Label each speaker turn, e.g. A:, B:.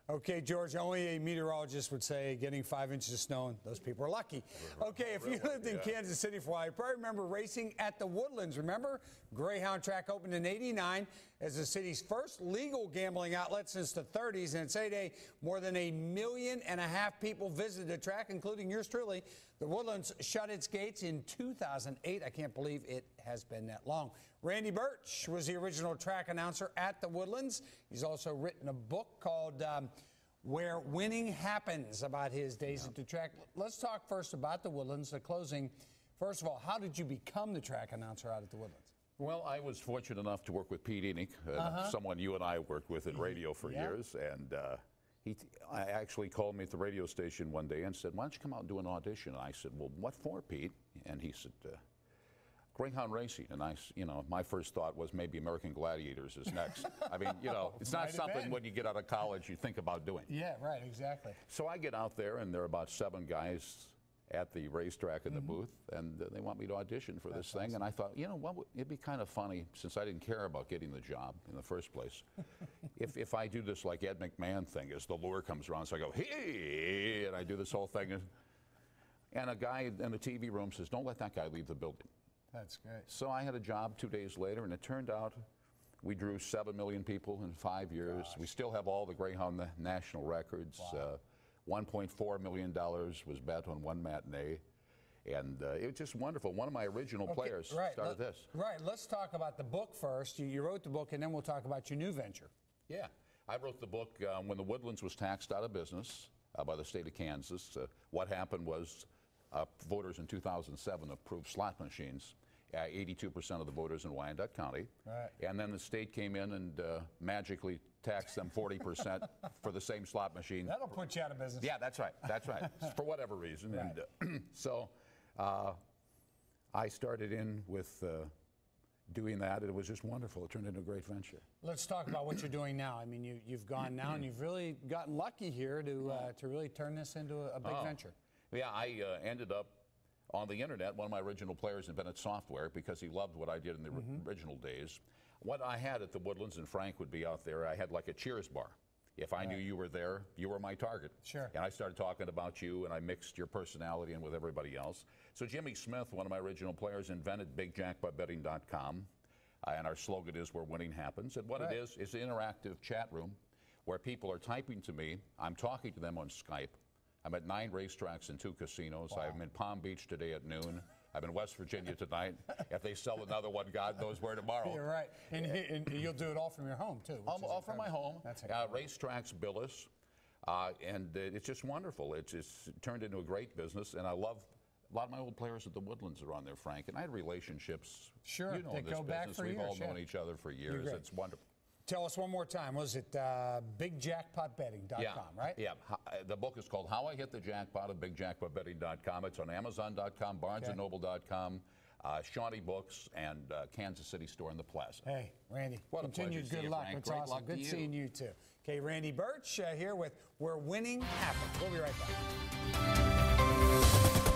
A: Okay, George, only a meteorologist would say getting 5 inches of snow, those people are lucky. Okay, if you lived in Kansas City for a while, you probably remember racing at the Woodlands. Remember? Greyhound track opened in '89 as the city's first legal gambling outlet since the 30s. And today, more than 1.5 million people visited the track, including yours truly. The Woodlands shut its gates in 2008. I can't believe it has been that long. Randy Birch was the original track announcer at the Woodlands. He's also written a book called Where Winning Happens, about his days at the track. Let's talk first about the Woodlands, the closing. First of all, how did you become the track announcer out at the Woodlands?
B: Well, I was fortunate enough to work with Pete Enoch, someone you and I worked with in radio for years, and he actually called me at the radio station one day and said, "Why don't you come out and do an audition?" And I said, "Well, what for, Pete?" And he said, "Greyhound racing." And my first thought was maybe American Gladiators is next. I mean, it's not something when you get out of college you think about doing.
A: Yeah, right, exactly.
B: So I get out there, and there are about 7 guys at the racetrack in the booth, and they want me to audition for this thing. And I thought, what it'd be kind of funny, since I didn't care about getting the job in the first place, if I do this like Ed McMahon thing, as the lure comes around, so I go, "Hey," and I do this whole thing, and a guy in the TV room says, "Don't let that guy leave the building."
A: That's great.
B: So I had a job 2 days later, and it turned out we drew 7 million people in 5 years.
A: Gosh.
B: We still have all the Greyhound national records.
A: Wow.
B: $1.4 million was bet on one matinee, and it was just wonderful. One of my original players started this.
A: Right, let's talk about the book first. You wrote the book, and then we'll talk about your new venture.
B: Yeah, I wrote the book when the Woodlands was taxed out of business by the state of Kansas. What happened was voters in 2007 approved slot machines. 82% of the voters in Wyandotte County.
A: Right. And
B: then the state came in and magically taxed them 40% for the same slot machine.
A: That'll put you out of business.
B: Yeah, that's right. That's right. For whatever reason.
A: Right.
B: And so I started in with doing that. It was just wonderful. It turned into a great venture.
A: Let's talk about what you're doing now. I mean, you've gone now, and you've really gotten lucky here to really turn this into a big venture.
B: Yeah, I ended up on the internet. One of my original players invented software because he loved what I did in the original days. What I had at the Woodlands, and Frank would be out there, I had like a Cheers bar. If I knew you were there, you were my target.
A: Sure.
B: And I started talking about you, and I mixed your personality in with everybody else. So Jimmy Smith, one of my original players, invented BigJackpotBetting.com, and our slogan is "Where Winning Happens." And what it is an interactive chat room where people are typing to me. I'm talking to them on Skype. I'm at 9 racetracks and 2 casinos.
A: Wow.
B: I'm in Palm Beach today at noon. I'm in West Virginia tonight. If they sell another one, God knows where tomorrow.
A: You're right. And you'll do it all from your home, too.
B: All from my home.
A: That's
B: racetracks bill us. And it's just wonderful. It's just turned into a great business. And I love a lot of my old players at the Woodlands are on there, Frank. And I had relationships.
A: Sure.
B: In this
A: go back
B: business.
A: for
B: We've
A: years.
B: all known each other for years. It's wonderful.
A: Tell us one more time. Was it BigJackpotBetting.com, right?
B: Yeah. The book is called How I Hit the Jackpot at BigJackpotBetting.com. It's on Amazon.com, BarnesandNoble.com, Shawnee Books, and Kansas City store in the Plaza.
A: Hey, Randy,
B: what a
A: continued good luck. It's awesome. Good seeing you, too. Okay, Randy Birch here with Where Winning Happens. We'll be right back.